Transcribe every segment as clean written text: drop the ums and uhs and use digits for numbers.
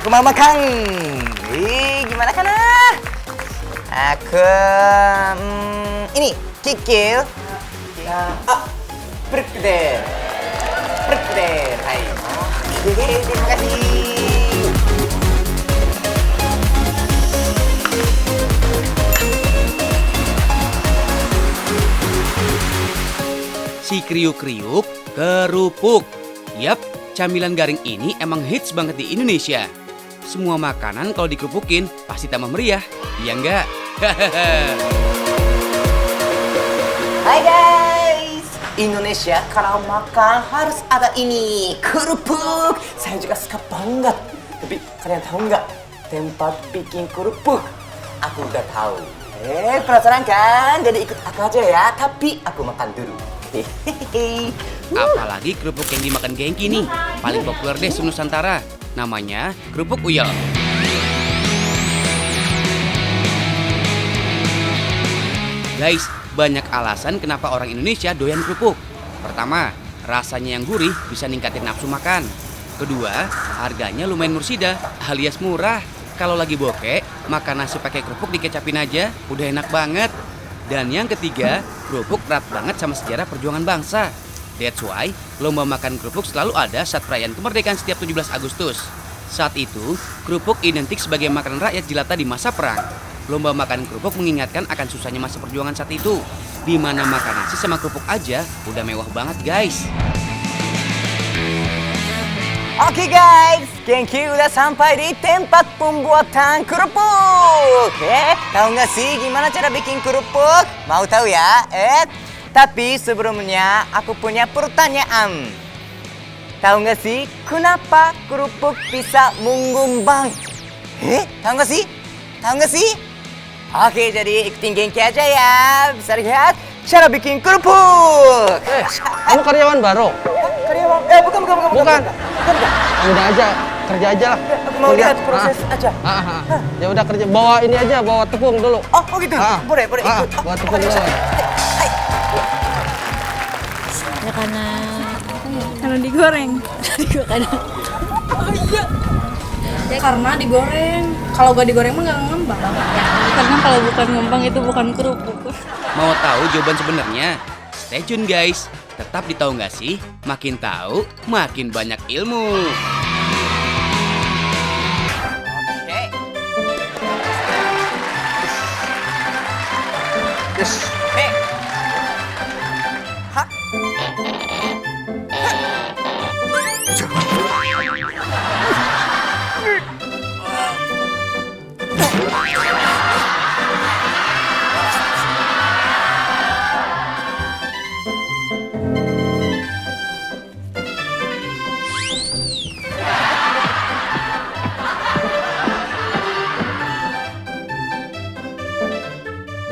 aku mau makan. Gimana kan? Aku ini kikil. Perkedel. Hai. Terima kasih. Si kriuk-kriuk kerupuk. Yap, camilan garing ini emang hits banget di Indonesia. Semua makanan kalau dikerupukin pasti tambah meriah, iya enggak? Hai guys, Indonesia kalau makan harus ada ini, kerupuk. Saya juga suka banget. Tapi kalian tahu nggak tempat bikin kerupuk? Aku udah tahu. Penasaran kan? Jadi ikut aku aja ya. Tapi aku makan dulu. Apalagi kerupuk yang dimakan Genki nih, paling populer deh se-Nusantara. Namanya kerupuk uyel. Guys, banyak alasan kenapa orang Indonesia doyan kerupuk. Pertama, rasanya yang gurih bisa ningkatin nafsu makan. Kedua, harganya lumayan mursida alias murah. Kalau lagi bokeh, makan nasi pakai kerupuk dikecapin aja, udah enak banget. Dan yang ketiga, kerupuk erat banget sama sejarah perjuangan bangsa. That's why, lomba makan kerupuk selalu ada saat perayaan kemerdekaan setiap 17 Agustus. Saat itu, kerupuk identik sebagai makanan rakyat jelata di masa perang. Lomba makan kerupuk mengingatkan akan susahnya masa perjuangan saat itu. Di mana makan nasi sama kerupuk aja udah mewah banget, guys. Oke guys, Genki udah sampai di tempat pembuatan kerupuk. Tahu nggak sih gimana cara bikin kerupuk? Mau tahu ya? Tapi sebelumnya aku punya pertanyaan. Tahu nggak sih kenapa kerupuk bisa menggumbang? Tahu nggak sih? Tahu nggak sih? Oke, jadi ikutin Genki aja ya. Bisa lihat cara bikin kerupuk. Kamu karyawan baru? Karyawan? Bukan. Udah aja, kerja aja lah. Aku mau lihat proses aja. Ya udah kerja, bawa ini aja, bawa tepung dulu. Oh gitu? Boleh ikut. Bawa tepung dulu. Ya karena digoreng. Karena digoreng. Kalau gak digoreng mah gak ngembang. Karena kalau bukan ngembang itu bukan kerupuk. Mau tahu jawaban sebenarnya? Stay tune guys. Tetap di Tahu Nggak Sih? Makin tahu, makin banyak ilmu.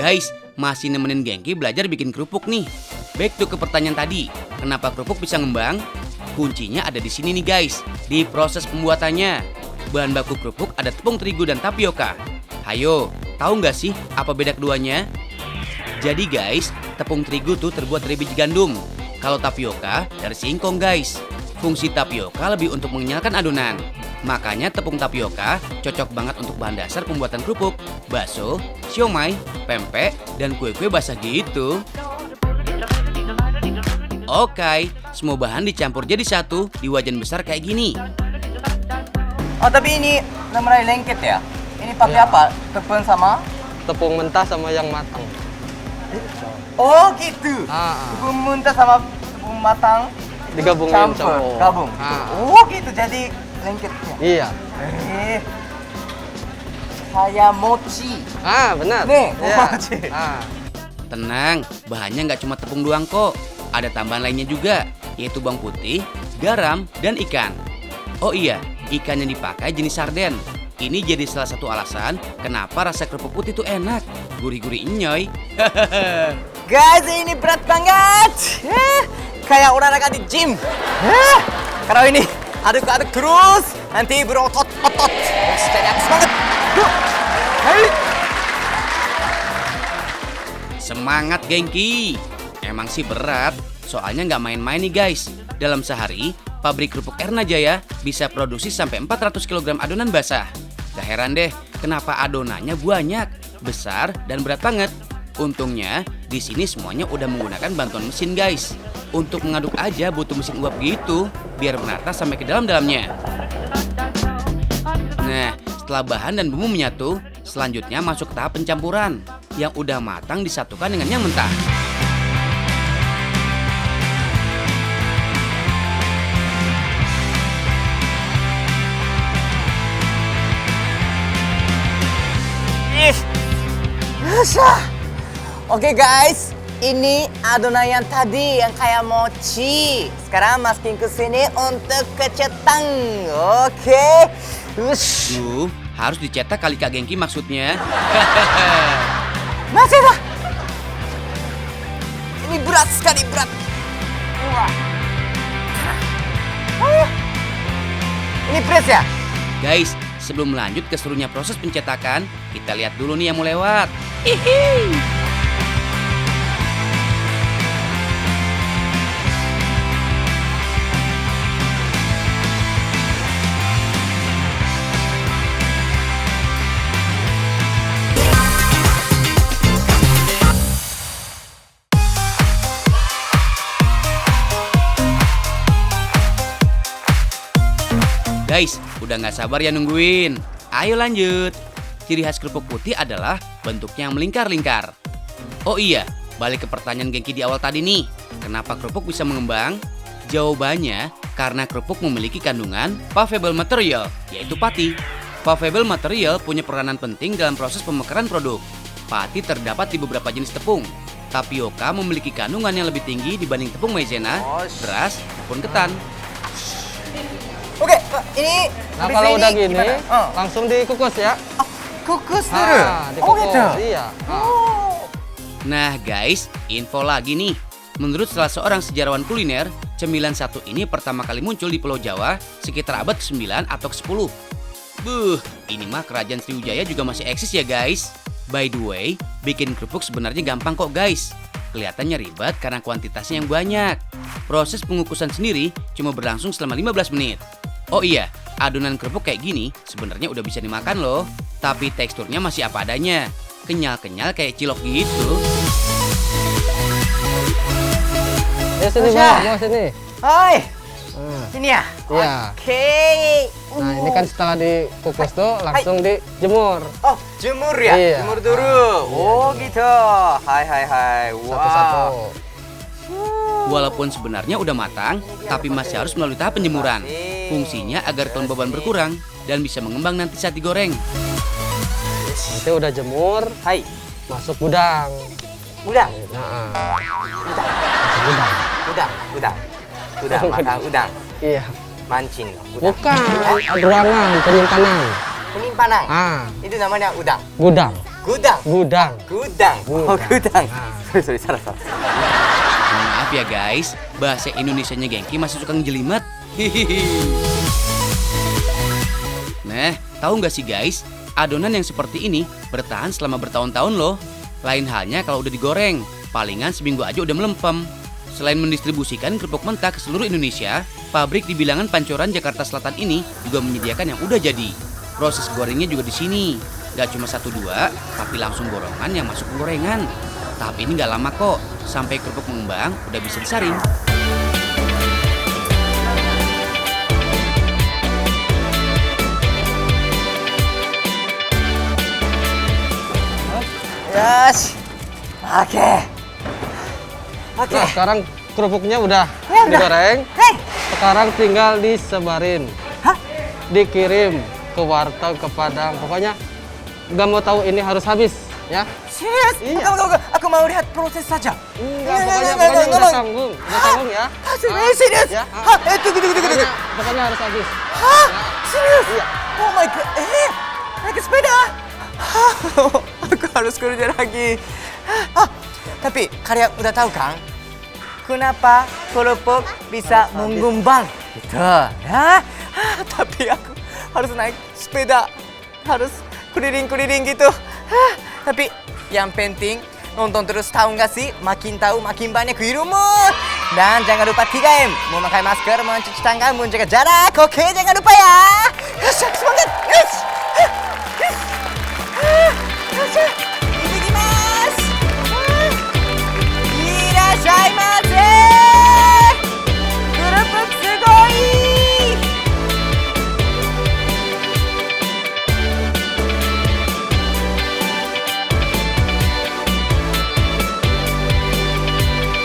Guys, masih nemenin Genki belajar bikin kerupuk nih. Back to ke pertanyaan tadi, kenapa kerupuk bisa ngembang? Kuncinya ada di sini nih guys, di proses pembuatannya. Bahan baku kerupuk ada tepung terigu dan tapioka. Hayo, tahu nggak sih apa beda keduanya? Jadi guys, tepung terigu tuh terbuat dari biji gandum. Kalau tapioka dari singkong guys. Fungsi tapioka lebih untuk mengenyalkan adonan. Makanya tepung tapioka cocok banget untuk bahan dasar pembuatan kerupuk, bakso, siomay, pempek, dan kue-kue basah gitu. Oke, semua bahan dicampur jadi satu di wajan besar kayak gini. Oh tapi ini namanya lengket ya? Ini pakai apa? Tepung sama? Tepung mentah sama yang matang. Oh gitu. Ah. Tepung mentah sama tepung matang Digabungin campur, sama. gabung. Oh gitu jadi lengketnya. Iya. Kayak mochi. Benar. Nih, Iya. mochi. Tenang, bahannya nggak cuma tepung doang kok. Ada tambahan lainnya juga, yaitu bawang putih, garam, dan ikan. Oh iya, ikan yang dipakai jenis sarden. Ini jadi salah satu alasan kenapa rasa kerupuk putih itu enak. Gurih-gurih nyoy. Guys, ini berat banget. Kayak olahraga di gym. Kalau ini aduk-aduk terus, nanti berotot-otot. Jadi aku semangat. Semangat Genki. Emang sih berat, soalnya nggak main-main nih guys. Dalam sehari, pabrik kerupuk Erna Jaya bisa produksi sampai 400 kg adonan basah. Gak heran deh, kenapa adonannya banyak, besar, dan berat banget. Untungnya, di sini semuanya udah menggunakan bantuan mesin guys. Untuk mengaduk aja butuh mesin uap gitu, biar merata sampai ke dalam-dalamnya. Nah, setelah bahan dan bumbu menyatu, selanjutnya masuk ke tahap pencampuran. Yang udah matang disatukan dengan yang mentah. Oke guys, ini adonan yang tadi yang kayak mochi. Sekarang masukin ke sini untuk kecetang. Oke. Harus dicetak kali Kak Gengki maksudnya. Masih lah. Ini berat sekali, berat. Wah. Ini press ya? Guys, sebelum lanjut ke serunya proses pencetakan, kita lihat dulu nih yang mau lewat. Hihi. Guys, udah nggak sabar ya nungguin. Ayo lanjut. Ciri khas kerupuk putih adalah bentuknya yang melingkar-lingkar. Oh iya, balik ke pertanyaan Gengki di awal tadi nih. Kenapa kerupuk bisa mengembang? Jawabannya, karena kerupuk memiliki kandungan puffable material, yaitu pati. Puffable material punya peranan penting dalam proses pemekaran produk. Pati terdapat di beberapa jenis tepung. Tapioka memiliki kandungan yang lebih tinggi dibanding tepung maizena, beras, maupun ketan. Oke, ini Nah, habis kalau ini udah gini, gimana? langsung dikukus ya. Kukus dulu. Dikukus. gitu. Iya. Nah guys, info lagi nih. Menurut salah seorang sejarawan kuliner, cemilan satu ini pertama kali muncul di Pulau Jawa sekitar abad ke-9 atau ke-10. Ini mah kerajaan Sriwijaya juga masih eksis ya guys. By the way, bikin kerupuk sebenarnya gampang kok guys. Kelihatannya ribet karena kuantitasnya yang banyak. Proses pengukusan sendiri cuma berlangsung selama 15 menit. Oh iya, adonan kerupuk kayak gini sebenarnya udah bisa dimakan loh. Tapi teksturnya masih apa adanya. Kenyal-kenyal kayak cilok gitu. Ya sini Bang, sini. Hai. Ini ya? Iya. Oke. Nah, ini kan setelah dikukus tuh langsung dijemur. Oh, jemur ya? Iya. Jemur dulu. Oh, gitu. Hai. Wow. Satu-satu. Walaupun sebenarnya udah matang, tapi masih harus melalui tahap penjemuran. Fungsinya agar kelembaban berkurang dan bisa mengembang nanti saat digoreng. Nanti udah jemur, Hai. masuk gudang. Udang. Nah, Udang, makan udang. iya. Mancing. Udang. Bukan, ruangan penyimpanan. Penyimpanan. Ah, Itu namanya udang. gudang. Gudang. Gudang. Gudang. Oh, gudang. Sorry, salah. Maaf ya guys, bahasa Indonesianya Gengki masih suka ngejelimet. Hihihi. Nah, tahu nggak sih guys, adonan yang seperti ini bertahan selama bertahun-tahun loh. Lain halnya kalau udah digoreng, palingan seminggu aja udah melempem. Selain mendistribusikan kerupuk mentah ke seluruh Indonesia, pabrik di bilangan Pancoran, Jakarta Selatan ini juga menyediakan yang udah jadi. Proses gorengnya juga di sini. Gak cuma 1-2, tapi langsung borongan yang masuk ke gorengan. Tahap ini gak lama kok, sampai kerupuk mengembang udah bisa disaring. Yes. Oke. Nah, sekarang kerupuknya udah Ya, udah. digoreng. Hei. Sekarang tinggal disebarin. Hah? Dikirim ke warteg, ke Padang. Pokoknya nggak mau tahu ini harus habis, ya. Serius? Iya. Aku mau lihat proses saja. Pokoknya udah tanggung ya. Serius? Ya. Hah, tunggu. Pokoknya harus habis. Hah? Serius? Iya. Oh my god. Naik sepeda. Hah, aku harus kerja lagi. Tapi kalian udah tahu kan? Kenapa kerupuk bisa mengembang? Gitu. Ya. Tapi aku harus naik sepeda. Harus keliling-keliling gitu. Tapi yang penting nonton terus, tahu nggak sih? Makin tahu makin banyak ilmu. Dan jangan lupa 3M, memakai masker, mencuci tangan, menjaga jarak. Oke, jangan lupa ya. Semangat.